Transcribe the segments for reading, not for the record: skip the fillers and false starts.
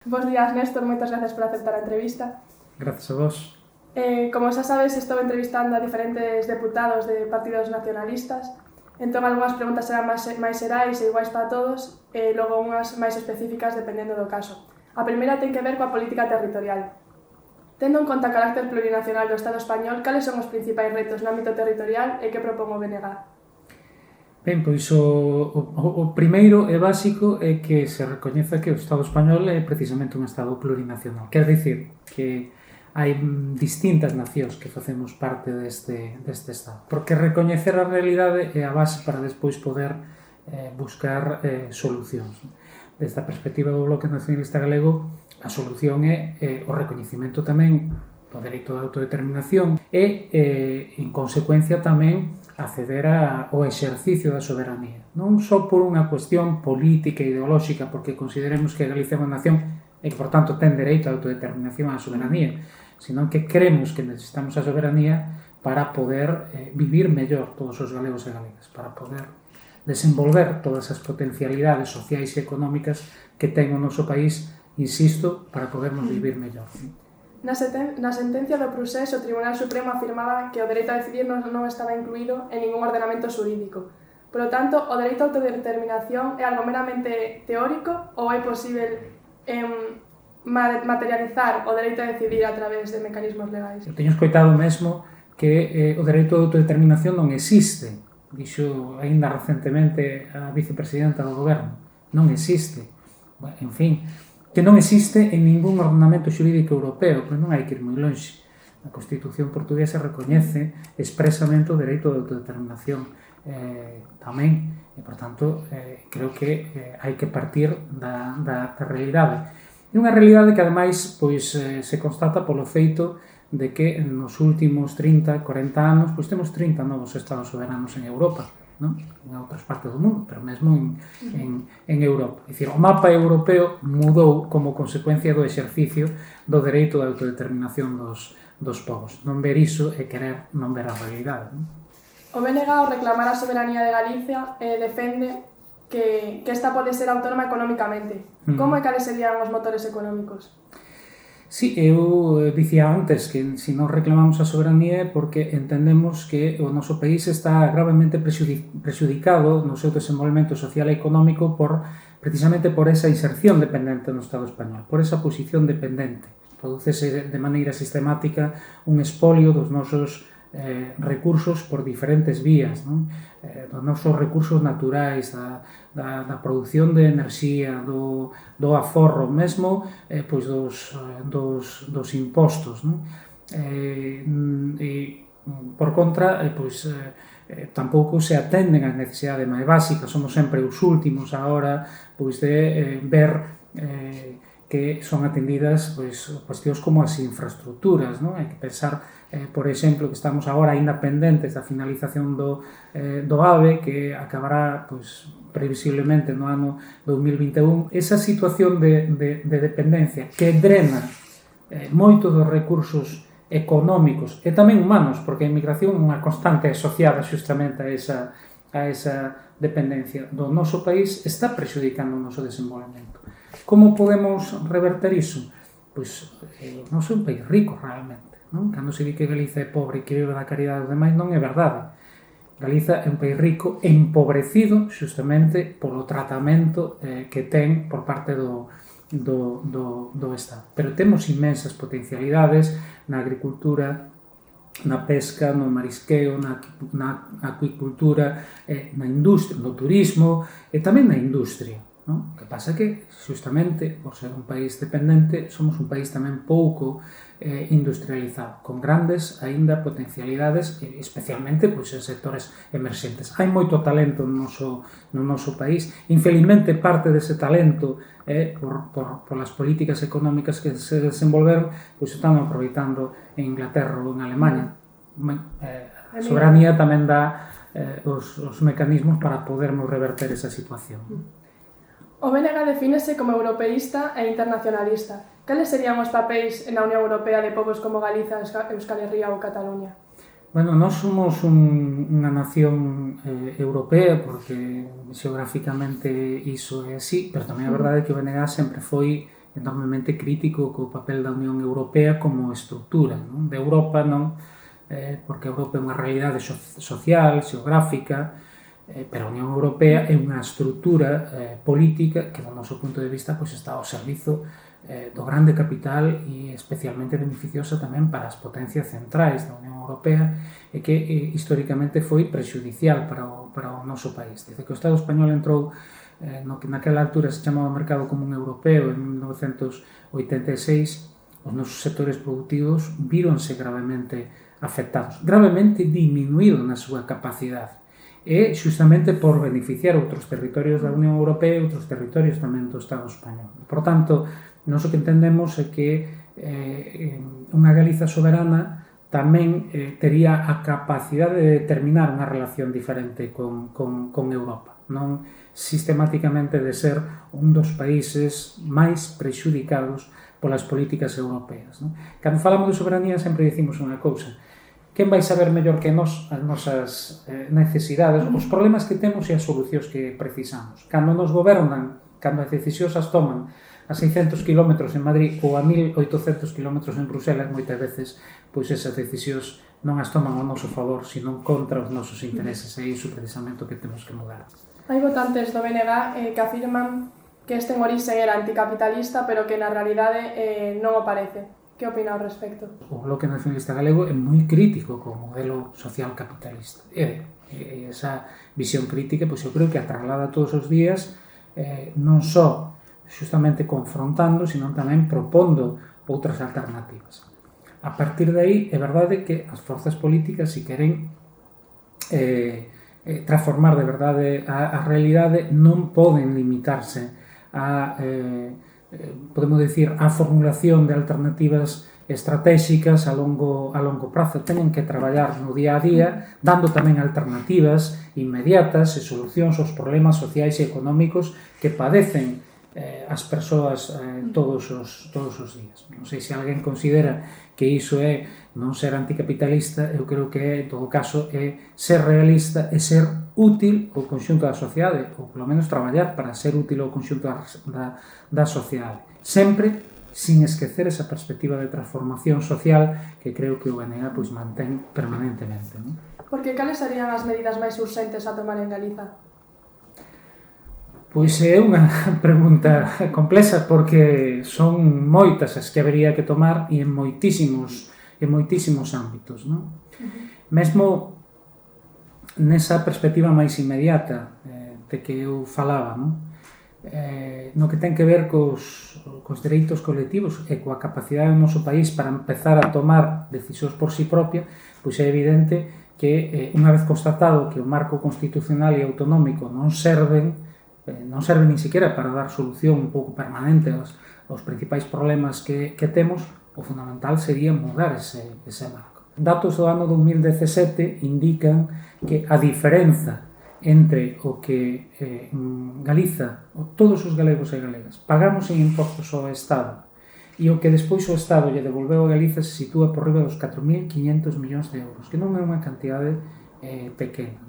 Bos días, Néstor, moitas gracias por aceptar a entrevista. Gracias a vos. Como xa sabes, estou entrevistando a diferentes deputados de partidos nacionalistas, entón algunhas preguntas serán máis xerais e iguais para todos, e logo unhas máis específicas dependendo do caso. A primeira ten que ver coa política territorial. Tendo en conta o carácter plurinacional do Estado español, cales son os principais retos no ámbito territorial e que propón o BNG? Ben, pois o primeiro e básico é que se recoñeza que o Estado español é precisamente un Estado plurinacional. Quer dicir que hai distintas nacións que facemos parte deste Estado. Porque recoñecer a realidade é a base para despois poder buscar solucións. Desde a perspectiva do Bloque Nacionalista Galego, a solución é o recoñecemento tamén do dereito de autodeterminación e, en consecuencia, tamén acceder ao exercicio da soberanía. Non só por unha cuestión política e ideolóxica, porque consideremos que Galicia é unha nación e que, por tanto, ten dereito a autodeterminación e a soberanía, senón que creemos que necesitamos a soberanía para poder vivir mellor todos os galegos e galegas, para poder desenvolver todas as potencialidades sociais e económicas que ten o noso país, insisto, para podernos vivir mellor. Na sentencia do Procés, o Tribunal Supremo afirmaba que o dereito a decidir non estaba incluído en ningún ordenamento xurídico. Por lo tanto, o dereito a autodeterminación é algo meramente teórico ou é posible materializar o dereito a decidir a través de mecanismos legais? Eu teño escoitado mesmo que o dereito a autodeterminación non existe. Dixo aínda recentemente a vicepresidenta do goberno. Non existe. En fin, que non existe en ningún ordenamento xurídico europeo, pero non hai que ir moi longe. A Constitución portuguesa recoñece expresamente o dereito de autodeterminación tamén, e, por tanto, creo que hai que partir da realidade. E unha realidade que, ademais, pois, se constata polo feito de que nos últimos 30, 40 anos pois temos 30 novos estados soberanos en Europa, non? En outras partes do mundo, pero mesmo en Europa. É dicir, o mapa europeo mudou como consecuencia do exercicio do dereito de autodeterminación dos povos. Non ver iso é querer non ver a realidade. Non? O BNG, ao reclamar a soberanía de Galicia, defende que esta pode ser autónoma económicamente. Como e cales serían os motores económicos? Sí, eu dicía antes que se non reclamamos a soberanía é porque entendemos que o noso país está gravemente prexudicado no seu desenvolvemento social e económico precisamente por esa inserción dependente no Estado español, por esa posición dependente. Producese de maneira sistemática un espolio dos nosos recursos por diferentes vías, non? Dos nosos recursos naturais, da produción de enerxía, do aforro, mesmo pois dos impostos, non? E por contra, pois tampouco se atenden as necesidades máis básicas, somos sempre os últimos a hora pois de ver que son atendidas pois cuestións como as infraestructuras, non? Hai que pensar, por exemplo, que estamos agora aínda pendentes da finalización do AVE, que acabará pois previsiblemente no ano 2021. Esa situación de dependencia que drena moito dos recursos económicos e tamén humanos, porque a inmigración é unha constante asociada xustamente a esa dependencia do noso país, está prexudicando o noso desenvolvemento. Como podemos reverter iso? Pois non é un país rico realmente, non? Cando se di que Galicia é pobre e que vive da caridade dos demais, non é verdade. Galiza é un país rico e empobrecido xustamente polo tratamento que ten por parte do Estado. Pero temos inmensas potencialidades na agricultura, na pesca, no marisqueo, na acuicultura, na industria, no turismo e tamén na industria. O que pasa é que, justamente, por ser un país dependente, somos un país tamén pouco industrializado, con grandes, aínda, potencialidades, especialmente pois, en sectores emerxentes. Hai moito talento no noso país. Infelizmente, parte dese talento, por as políticas económicas que se desenvolveron, pois están aproveitando en Inglaterra ou en Alemanha. A soberanía tamén dá os mecanismos para podermos reverter esa situación. O BNG defínese como europeísta e internacionalista. Cales serían os papéis na Unión Europea de povos como Galiza, Euskal Herria ou Cataluña? Bueno, nós somos unha nación europea, porque xeográficamente iso é así, pero tamén a verdade é que o BNG sempre foi enormemente crítico co papel da Unión Europea como estructura, non? De Europa non, porque a Europa é unha realidade social, xeográfica, pero a Unión Europea é unha estructura política que, do noso punto de vista, pois, está ao servizo do grande capital e especialmente beneficiosa tamén para as potencias centrais da Unión Europea e que históricamente foi prexudicial para o noso país. Dice que o Estado español entrou no que naquela altura se chamaba Mercado Común Europeo en 1986, os nosos sectores productivos víronse gravemente afectados, gravemente diminuído na súa capacidade, e xustamente por beneficiar outros territorios da Unión Europea e outros territorios tamén do Estado español. Por tanto, nós o que entendemos é que unha Galiza soberana tamén tería a capacidade de determinar unha relación diferente con Europa, non sistemáticamente de ser un dos países máis prexudicados polas políticas europeas. Cando falamos de soberanía sempre dicimos unha cousa: quen vai saber mellor que nós as nosas necesidades, os problemas que temos e as solucións que precisamos. Cando nos gobernan, cando as decisións as toman a 600 km en Madrid ou a 1800 km en Bruselas, moitas veces pois esas decisións non as toman ao noso favor, sino contra os nosos intereses, e iso precisamente o que temos que mudar. Hai votantes do BNG que afirman que este en orixe era anticapitalista, pero que na realidade non o parece. Que opina ao respecto? O Bloque Nacionalista Galego é moi crítico co modelo social capitalista. E esa visión crítica, pois eu creo que a traslada todos os días, non só xustamente confrontando, sino tamén propondo outras alternativas. A partir de aí, é verdade que as forzas políticas, se queren transformar de verdade a realidade, non poden limitarse a, podemos decir, a formulación de alternativas estratégicas a longo prazo. Tenen que traballar no día a día, dando tamén alternativas inmediatas e solucións aos problemas sociais e económicos que padecen as persoas todos os días. Non sei se alguén considera que iso é non ser anticapitalista. Eu creo que, en todo caso, é ser realista e ser útil ao conxunto da sociedade, ou polo menos traballar para ser útil ao conxunto da sociedade. Sempre sin esquecer esa perspectiva de transformación social que creo que o BNG pois, mantén permanentemente. Non? Porque cales serían as medidas máis urxentes a tomar en Galiza? Pois é unha pregunta complexa, porque son moitas as que habería que tomar e en moitísimos ámbitos, non? Mesmo nesa perspectiva máis inmediata de que eu falaba, non? No que ten que ver cos dereitos colectivos e coa capacidade do noso país para empezar a tomar decisións por si propia, pois é evidente que unha vez constatado que o marco constitucional e autonómico non serve nin siquiera para dar solución un pouco permanente aos principais problemas que temos, o fundamental sería mudar ese marco. Datos do ano 2017 indican que a diferenza entre o que Galiza, todos os galegos e galegas, pagamos en impostos ao Estado e o que despois o Estado lle devolveu a Galiza se sitúa por riba dos 4.500 millóns de euros, que non é unha cantidade pequena.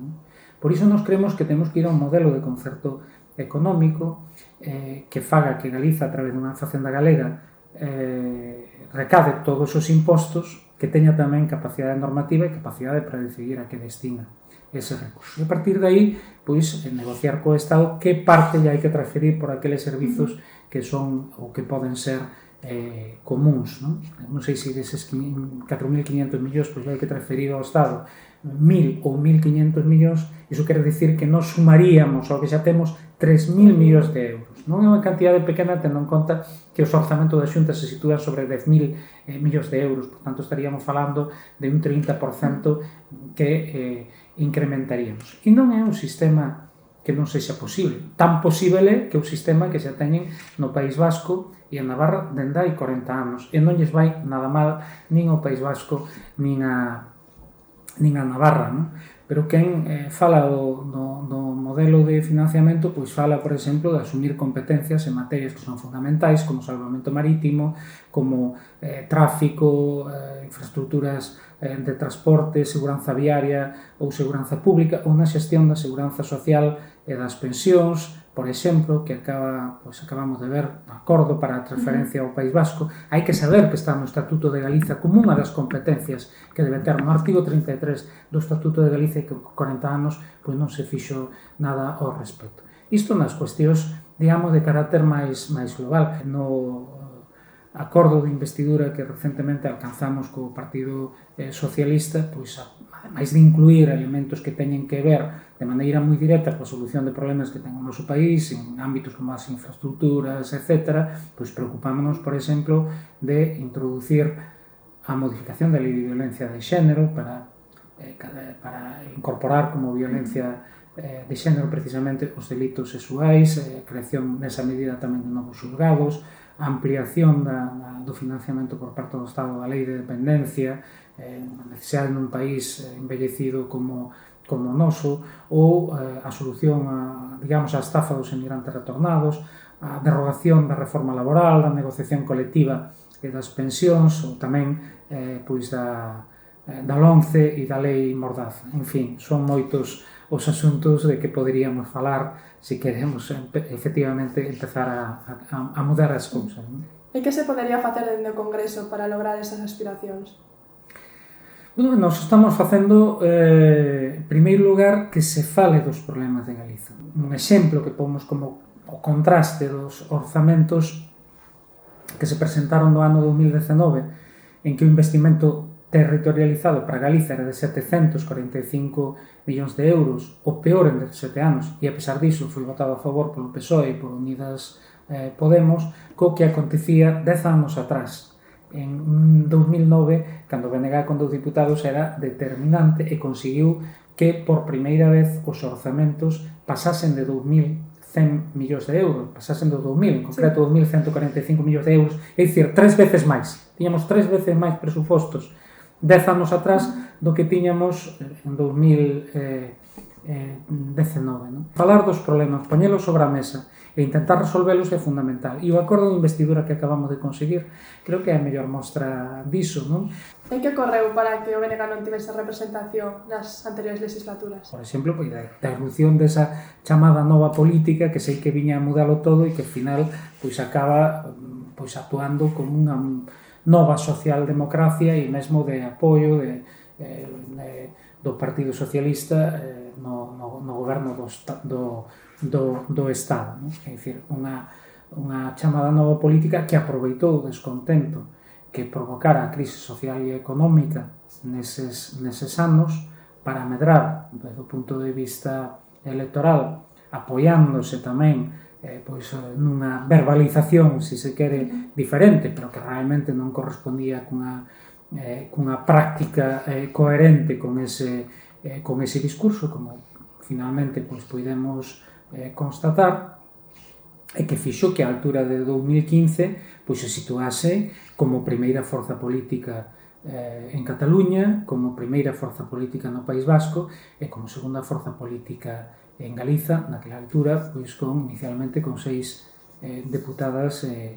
Por iso nos creemos que temos que ir a un modelo de concerto económico que faga que Galiza, a través dunha facenda galega, recade todos os impostos, que teña tamén capacidade normativa e capacidade para decidir a que destina ese recurso. E a partir de aí, pois, negociar co Estado que parte lle hai que transferir por aqueles servizos que son ou que poden ser comuns, non? Non sei se deses 4.500 millóns pois hai que transferir ao Estado 1.000 ou 1.500 millóns, iso quere dicir que nos sumaríamos ao que xa temos 3.000 millóns de euros. Non é unha cantidade pequena, tendo en conta que os orzamentos da Xunta se sitúan sobre 10.000 millóns de euros, por tanto estaríamos falando de un 30% que incrementaríamos. E non é un sistema que non sexa posible. Tan posible é que o sistema que xa teñen no País Vasco e en Navarra dende hai 40 anos, e non lles vai nada mal nin ao País Vasco nin a Navarra, non? Pero quen fala do modelo de financiamento, pois fala, por exemplo, de asumir competencias en materias que son fundamentais, como salvamento marítimo, como tráfico, infraestructuras de transporte, seguranza viaria ou seguranza pública, ou na xestión da seguranza social e das pensións, por exemplo, que acabamos de ver o acordo para a transferencia ao País Vasco, hai que saber que está no Estatuto de Galiza como unha das competencias que debe ter no artigo 33 do Estatuto de Galiza e que 40 anos pois non se fixo nada ao respecto. Isto nas cuestións, digamos, de carácter máis global. No acordo de investidura que recentemente alcanzamos co Partido Socialista, pois ademais de incluir elementos que teñen que ver de maneira moi directa coa solución de problemas que ten o noso país en ámbitos como as infraestructuras, etc., pois preocupámonos, por exemplo, de introducir a modificación da Lei de Violencia de Xénero para incorporar como violencia de xénero precisamente os delitos sexuais, creación nesa medida tamén de novos xulgados, a ampliación do financiamento por parte do Estado da Lei de Dependencia, a necesidade nun país envellecido como o noso, ou a solución digamos, a estafa dos emigrantes retornados, a derogación da reforma laboral, da negociación colectiva e das pensións, ou tamén pois da LOMCE e da Lei Mordaza. En fin, son moitos os asuntos de que poderíamos falar se queremos efectivamente empezar a mudar as cousas. E que se podería facer dende o Congreso para lograr esas aspiracións? Bueno, nos estamos facendo, en primeiro lugar, que se fale dos problemas de Galiza. Un exemplo que pomos como o contraste dos orzamentos que se presentaron no ano 2019, en que o investimento territorializado para Galiza era de 745 millóns de euros, o peor en 17 anos, e a pesar diso foi votado a favor polo PSOE e por Unidas Podemos, co que acontecía 10 anos atrás. En 2009, cando o BNG con 2 diputados, era determinante e conseguiu que por primeira vez os orzamentos pasasen de 2.100 millóns de euros, pasasen do 2.000, en concreto 2.145 millóns de euros, é dicir, 3 veces máis. Tiñamos 3 veces máis presupostos 10 anos atrás do que tiñamos en 2019. Non? Falar dos problemas, poñelos sobre a mesa e intentar resolvelos é fundamental. E o acordo de investidura que acabamos de conseguir creo que é a mellor mostra diso. Non? E que ocorreu para que o BNG non tivese representación nas anteriores legislaturas? Por exemplo, pois, da irrupción desa chamada nova política que sei que viña a mudalo todo e que ao final pois, acaba pois, actuando como unha nova socialdemocracia e mesmo de apoio do Partido Socialista no goberno do Estado. Non? É dicir, unha chamada nova política que aproveitou o descontento que provocara a crise social e económica neses anos para medrar, desde o punto de vista electoral, apoiándose tamén pois, nunha verbalización, se se quere, diferente, pero que realmente non correspondía cunha práctica coherente con ese discurso, como finalmente pois, podemos constatar, e que fixo que a altura de 2015 pois, se situase como primeira forza política en Cataluña, como primeira forza política no País Vasco e como segunda forza política en Galiza, naquela altura, pois inicialmente con 6 deputadas e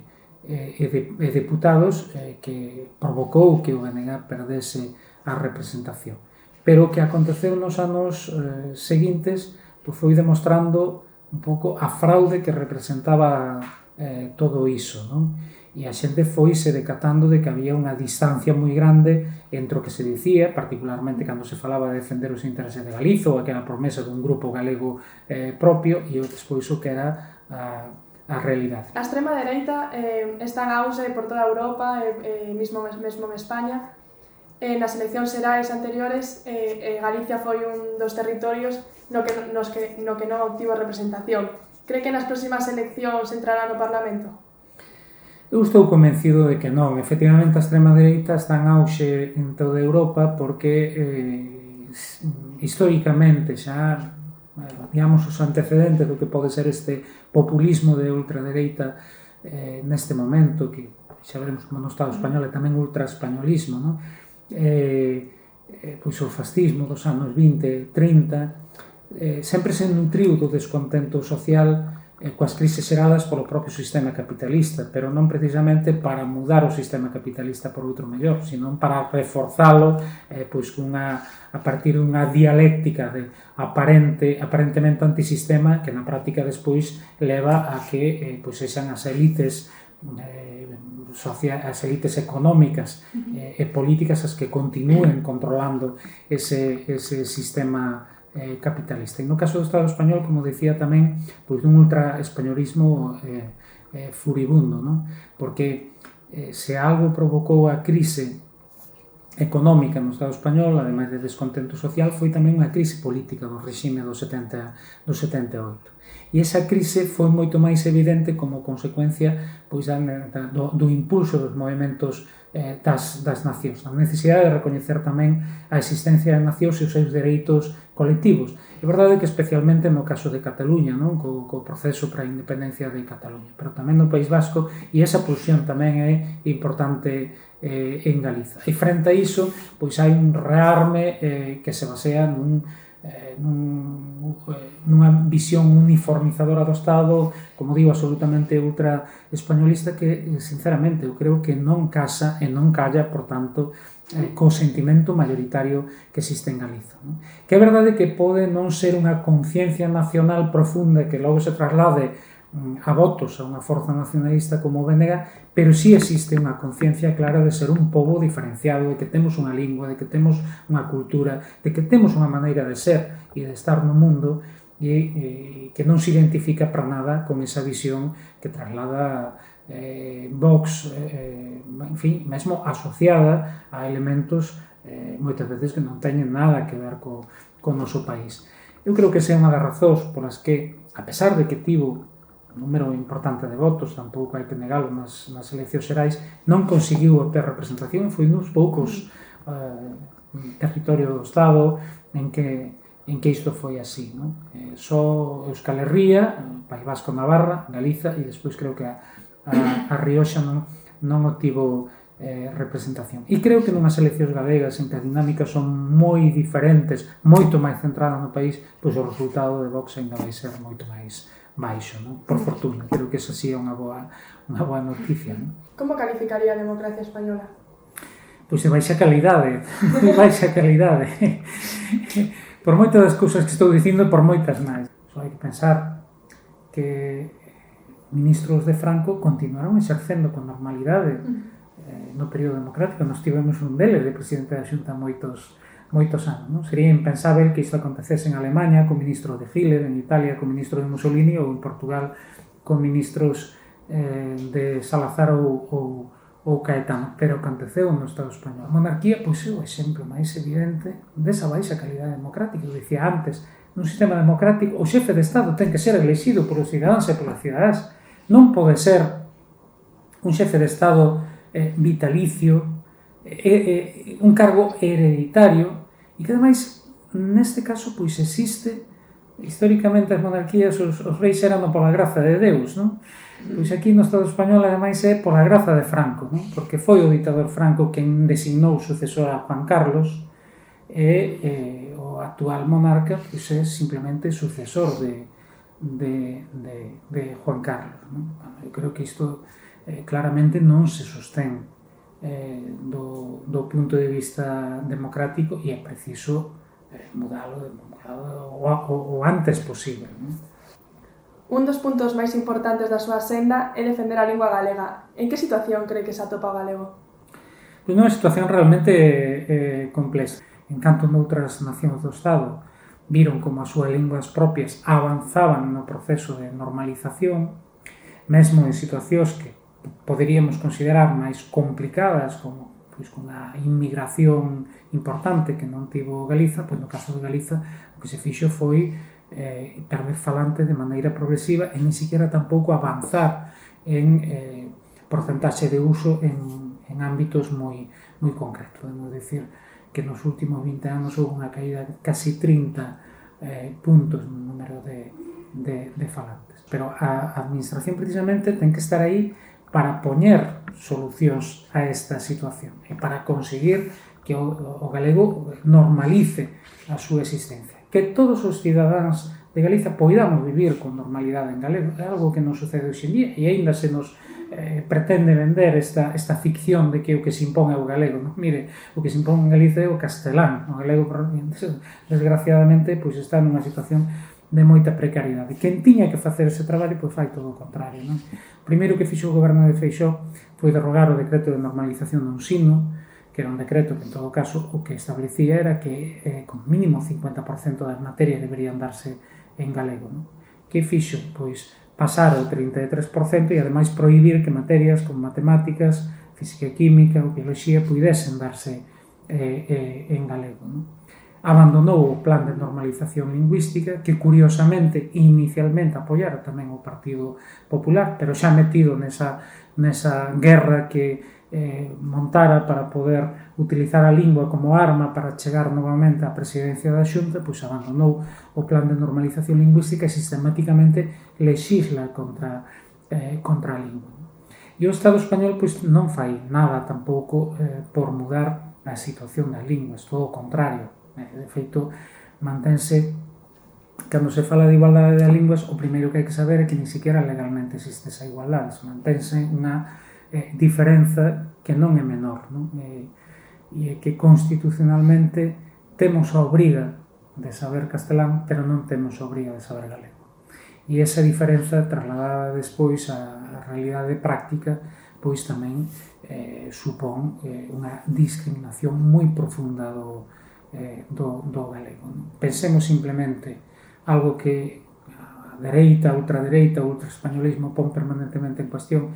deputados que provocou que o BNG perdese a representación. Pero o que aconteceu nos anos seguintes pois foi demostrando un pouco a fraude que representaba todo iso, non? E a xente foise decatando de que había unha distancia moi grande entre o que se dicía, particularmente cando se falaba de defender os intereses de Galiza ou aquela promesa dun grupo galego propio e despois o que era a realidade. A extrema dereita está en auxe por toda Europa e mesmo en España. Nas eleccións xerais anteriores, Galicia foi un dos territorios no que non obtivo representación. Cree que nas próximas eleccións entrará no Parlamento? Eu estou convencido de que non. Efectivamente, a extrema dereita está en auxe en toda Europa porque históricamente xa, digamos, os antecedentes do que pode ser este populismo de ultradereita neste momento, que xa veremos como no Estado español, e tamén ultraespañolismo, non? Pois o fascismo dos anos 20, 30, sempre se nutriu do descontento social coas crises xeradas polo propio sistema capitalista, pero non precisamente para mudar o sistema capitalista por outro mellor, sino para reforzalo pois a partir dunha dialéctica de aparentemente antisistema que na práctica despois leva a que pois sexan as élites as élites económicas e políticas as que continúen controlando ese sistema capitalista. E no caso do Estado español, como decía tamén, pois dun ultraespañolismo furibundo, non? Porque se algo provocou a crise económica no Estado español, ademais de descontento social, foi tamén unha crise política do regime do 78. E esa crise foi moito máis evidente como consecuencia pois, do impulso dos movimentos das nacións, a necesidade de recoñecer tamén a existencia das nacións e os seus dereitos colectivos. É verdade que especialmente no caso de Cataluña, non? Co proceso para a independencia de Cataluña, pero tamén no País Vasco, e esa pulsión tamén é importante en Galiza. E frente a iso, pois hai un rearme que se basea nunha visión uniformizadora do Estado, como digo, absolutamente ultra-españolista, que, sinceramente, eu creo que non casa e non calla, por tanto, co sentimento mayoritario que existe en Galiza. Que é verdade que pode non ser unha conciencia nacional profunda que logo se traslade a votos a unha forza nacionalista como o BNG, pero sí existe unha conciencia clara de ser un pobo diferenciado, de que temos unha lingua, de que temos unha cultura, de que temos unha maneira de ser e de estar no mundo e que non se identifica para nada con esa visión que traslada Vox, en fin, mesmo asociada a elementos moitas veces que non teñen nada que ver co noso país. Eu creo que esa é unha das razóns polas que, a pesar de que tivo un número importante de votos, tampouco hai que negalo nas eleccións xerais, non conseguiu ter representación, foi uns poucos territorio do Estado en que isto foi así, non? Só Euskal Herria, País Vasco, Navarra, Galiza, e despois creo que a Rioxa non obtivo representación. E creo que nunhas eleccións galegas en que as dinámicas son moi diferentes, moito máis centradas no país, pois o resultado de Vox ainda vai ser moito máis baixo, non? Por fortuna. Creo que esa sí é unha boa noticia, non? Como calificaría a democracia española? Pois de baixa calidade, por moitas das cousas que estou dicindo, por moitas máis. Só hai que pensar que ministros de Franco continuaron exercendo con normalidade no período democrático. Nós tivemos un deles de presidente da Xunta moitos anos, non? Sería impensável que isto acontecese en Alemania con ministros de Hitler, en Italia con ministros de Mussolini ou en Portugal con ministros de Salazar ou Caetano, pero aconteceu no Estado español. A monarquía, pois, é o exemplo máis evidente desa baixa calidade democrática. Eu dicía antes, nun sistema democrático, o xefe de Estado ten que ser elexido polos cidadáns e polas cidadás. Non pode ser un xefe de Estado vitalicio, un cargo hereditario, e que ademais neste caso pois existe históricamente as monarquías, os reis eran pola graza de Deus, non? Pois aquí no Estado español ademais é pola graza de Franco, non? Porque foi o ditador Franco quen designou sucesor a Juan Carlos e o actual monarca pois é simplemente sucesor de Juan Carlos, non? Eu creo que isto claramente non se sostén do punto de vista democrático e é preciso mudalo o antes posible, non? Un dos puntos máis importantes da súa senda é defender a lingua galega. En que situación cree que se atopa o galego? Pois non é unha situación realmente complexa. En canto noutras nacións do Estado viron como as súas linguas propias avanzaban no proceso de normalización, mesmo en situacións que poderíamos considerar máis complicadas, como pois cunha inmigración importante que non tivo Galiza, pois no caso de Galiza o que se fixo foi perder falante de maneira progresiva e nin siquiera tampouco avanzar en porcentaxe de uso en ámbitos moi concretos. Podemos decir que nos últimos 20 anos houve unha caída de casi 30 puntos no número de falantes. Pero a administración precisamente ten que estar aí para poñer solucións a esta situación e para conseguir que o galego normalice a súa existencia. Que todos os cidadáns Galiza poidamos vivir con normalidade en galego. É algo que non sucede hoxe en día e aínda se nos pretende vender esta ficción de que o que se impón é o galego. Non? Mire, o que se impón en Galiza é o castelán. O galego, desgraciadamente, pois está nunha situación de moita precariedade. Quen tiña que facer ese traballo, pois fai todo o contrario. Non? O primeiro que fixo o goberno de Feixóo foi derrogar o decreto de normalización do ensino, que era un decreto que, en todo caso, o que establecía era que con mínimo 50% das materias deberían darse en galego. Non? Que fixo? Pois pasar ao 33% e, ademais, prohibir que materias como matemáticas, física e química ou biología puidesen darse en galego. Non? Abandonou o plan de normalización lingüística, que, curiosamente, inicialmente apoiara tamén o Partido Popular, pero xa metido nesa guerra que montara para poder utilizar a lingua como arma para chegar novamente á presidencia da Xunta, pois abandonou o plan de normalización lingüística e sistemáticamente lexisla contra a lingua. E o Estado español pois non fai nada tampouco por mudar a situación das linguas, todo o contrario. De feito, mantense, cando se fala de igualdade das linguas, o primeiro que hai que saber é que ni siquiera legalmente existe esa igualdade, mantense unha diferenza que non é menor, non? E que constitucionalmente temos a obriga de saber castelán, pero non temos a obriga de saber galego. E esa diferenza, trasladada despois á realidade práctica, pois tamén supón unha discriminación moi profunda do galego. Pensemos simplemente algo que a dereita, a ultradereita, o ultraespañolismo pon permanentemente en cuestión,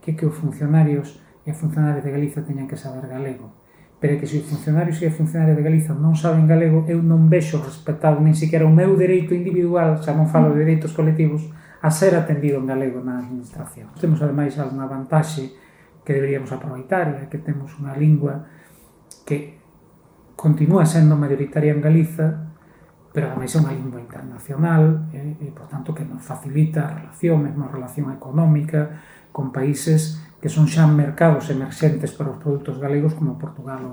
que os funcionarios e funcionarios de Galiza teñan que saber galego. Pero que se os funcionarios e funcionarios de Galiza non saben galego, eu non vexo respetado nin siquiera o meu dereito individual, xa non falo de dereitos colectivos, a ser atendido en galego na administración. Temos, ademais, algunha vantaxe que deberíamos aproveitar, é que temos unha lingua que continúa sendo mayoritaria en Galiza, pero ademais é unha lingua internacional, e, por tanto, que nos facilita a relación, mesmo a relación económica, con países que son xa mercados emerxentes para os produtos galegos como Portugal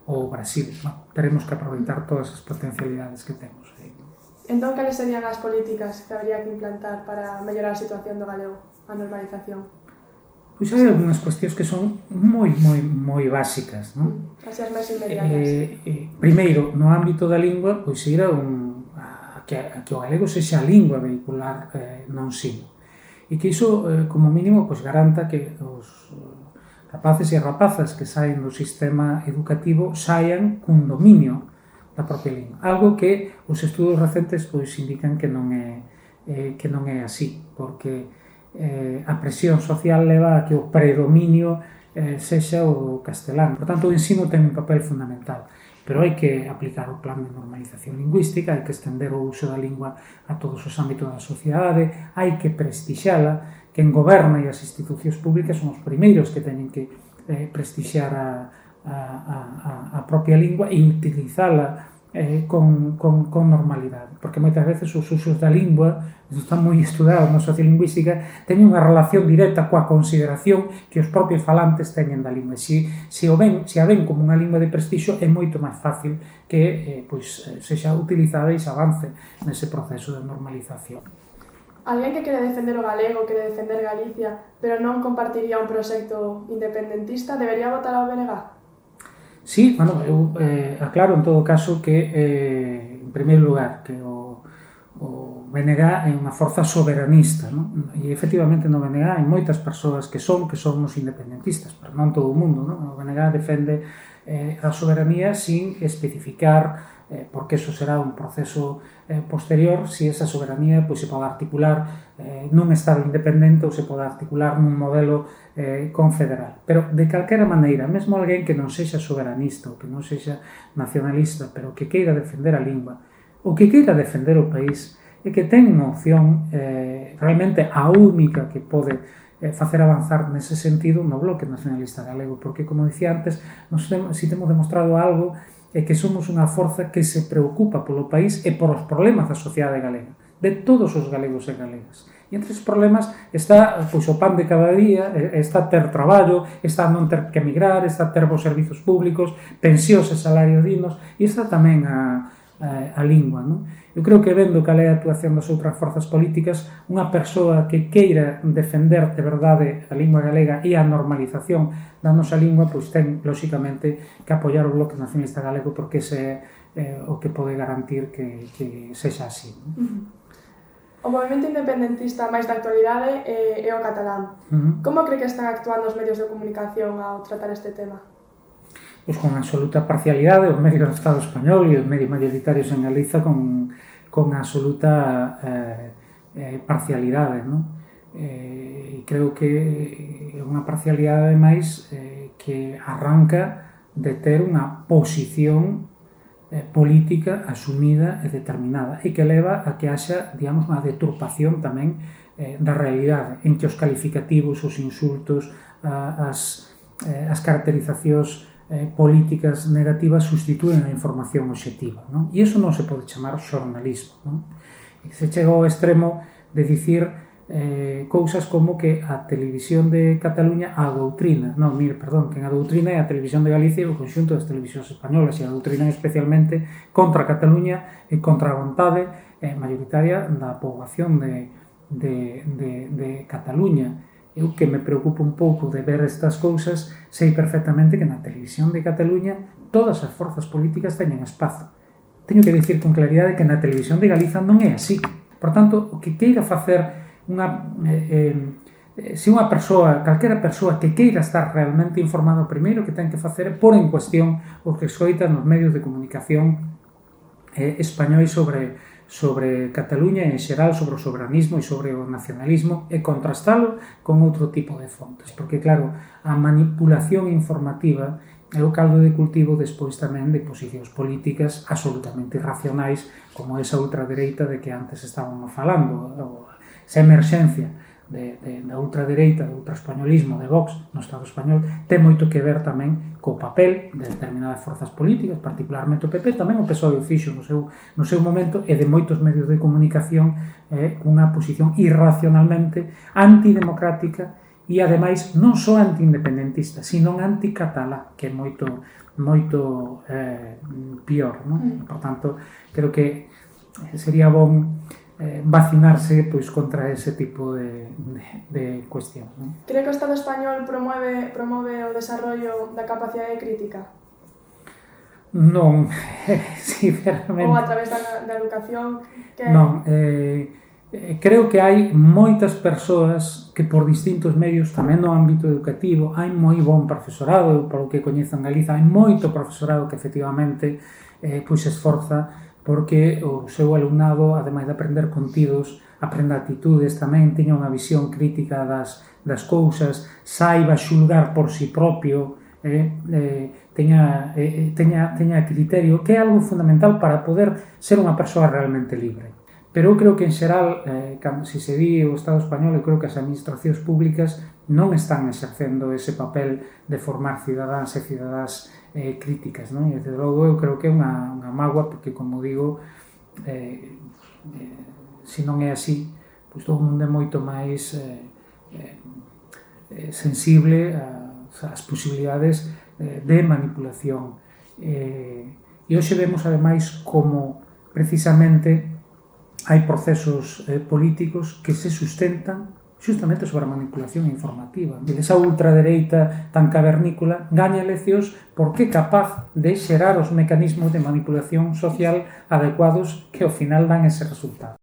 ou Brasil. Bueno, teremos que aproveitar todas as potencialidades que temos. Entón, cales serían as políticas que habría que implantar para mellorar a situación do galego, a normalización? Pois hai algunhas cuestións que son moi básicas, non? Así as máis inmediatas. Primeiro, no ámbito da lingua, pois ir a que o galego sexa a lingua vehicular no ensino. E que iso, como mínimo, pois garanta que os rapaces e rapazas que saen do sistema educativo saian cun dominio da propia lingua. Algo que os estudos recentes pois indican que non é así, porque a presión social leva a que o predominio sexa o castelán. Por tanto, o ensino ten un papel fundamental. Pero hai que aplicar o plan de normalización lingüística, hai que estender o uso da lingua a todos os ámbitos da sociedade, hai que prestixala, quen goberna e as institucións públicas son os primeiros que teñen que prestixar a propia lingua e utilizala con normalidade. Porque moitas veces os usos da lingua, isto está moi estudado na sociolingüística, teñen unha relación directa coa consideración que os propios falantes teñen da lingua. Se a ven como unha lingua de prestixio, é moito máis fácil que sexa utilizada e se avance nese proceso de normalización. Alguén que quere defender o galego, quere defender Galicia, pero non compartiría un proxecto independentista, debería votar ao BNG? Sí, bueno, eu aclaro en todo caso que, en primeiro lugar, que o BNG é unha forza soberanista, non? E, efectivamente, no BNG hai moitas persoas que somos independentistas, pero non todo o mundo, non? O BNG defende a soberanía sin especificar porque eso será un proceso posterior, se esa soberanía se pode articular nun Estado independente ou se pode articular nun modelo confederal. Pero, de calquera maneira, mesmo alguén que non sexa soberanista ou que non sexa nacionalista, pero que queira defender a lingua, ou que queira defender o país, e que ten unha opción realmente a única que pode facer avanzar nese sentido no bloque nacionalista galego, porque, como dicía antes, si temos demostrado algo é que somos unha forza que se preocupa polo país e por os problemas da sociedade galega, de todos os galegos e galegas. E entre os problemas está o pan de cada día, está ter traballo, está non ter que emigrar, está ter bons servizos públicos, pensións e salarios dignos, e está tamén a a lingua, non? Eu creo que vendo cal é a actuación das outras forzas políticas, unha persoa que queira defender de verdade a lingua galega e a normalización da nosa lingua, pois ten, lóxicamente, que apoiar o Bloque Nacionalista Galego porque ese é o que pode garantir que sexa así. O movimento independentista máis da actualidade é o catalán. Como cree que están actuando os medios de comunicación ao tratar este tema? Pois con absoluta parcialidade, os medios do Estado español e os medios mayoritarios en Galiza con absoluta parcialidade, non? E creo que é unha parcialidade, ademais, que arranca de ter unha posición política asumida e determinada e que leva a que haxa, digamos, unha deturpación tamén da realidade, en que os calificativos, os insultos, as caracterizacións políticas negativas sustitúen a información obxectiva, non? E iso non se pode chamar xornalismo, non? E se chega ao extremo de dicir cousas como que a televisión de Cataluña adoutrina. Non, mire, perdón, quen adoutrina é a televisión de Galicia e o conxunto das televisións españolas, e adoutrinan especialmente contra Cataluña e contra a vontade mayoritaria da poboación de Cataluña. Eu que me preocupo un pouco de ver estas cousas, sei perfectamente que na televisión de Cataluña todas as forzas políticas teñen espazo. Teño que dicir con claridade que na televisión de Galiza non é así. Por tanto, o que queira facer se unha persoa, calquera persoa que queira estar realmente informado, primeiro que ten que facer é pôr en cuestión o que escoita nos medios de comunicación españois sobre Cataluña e en xeral sobre o soberanismo e sobre o nacionalismo e contrastalo con outro tipo de fontes, porque claro, a manipulación informativa é o caldo de cultivo despois tamén de posicións políticas absolutamente irracionais como esa ultradereita de que antes estábamos falando, esa emerxencia da ultradereita, do ultraespañolismo, de Vox no Estado español, ten moito que ver tamén co papel de determinadas forzas políticas, particularmente o PP, tamén o PSOE o fixo no seu momento, e de moitos medios de comunicación cunha posición irracionalmente antidemocrática e, ademais, non só antiindependentista, sino anticatalá, que é moito pior, non? Por tanto, creo que sería bon vacinarse pois contra ese tipo de cuestión. Cree que o Estado español promove o desarrollo da capacidade crítica? Non, sinceramente. Ou a través da educación? Non, creo que hai moitas persoas que por distintos medios, tamén no ámbito educativo, hai moi bon profesorado, polo que coñezo en Galiza, hai moito profesorado que efectivamente pois se esforza porque o seu alumnado, ademais de aprender contidos, aprenda actitudes tamén, teña unha visión crítica das cousas, saiba xulgar por si propio, teña criterio, que é algo fundamental para poder ser unha persoa realmente libre. Pero eu creo que, en xeral, se se di o Estado español, eu creo que as administracións públicas non están exercendo ese papel de formar cidadáns e cidadás críticas, non? E, desde logo, eu creo que é unha mágoa, porque, como digo, se non é así, pois todo o mundo é moito máis sensible ás posibilidades de manipulación. E hoxe vemos, ademais, como precisamente hai procesos políticos que se sustentan justamente sobre a manipulación informativa. Esa ultradereita tan cavernícola gaña eleccións porque é capaz de xerar os mecanismos de manipulación social adecuados que ao final dan ese resultado.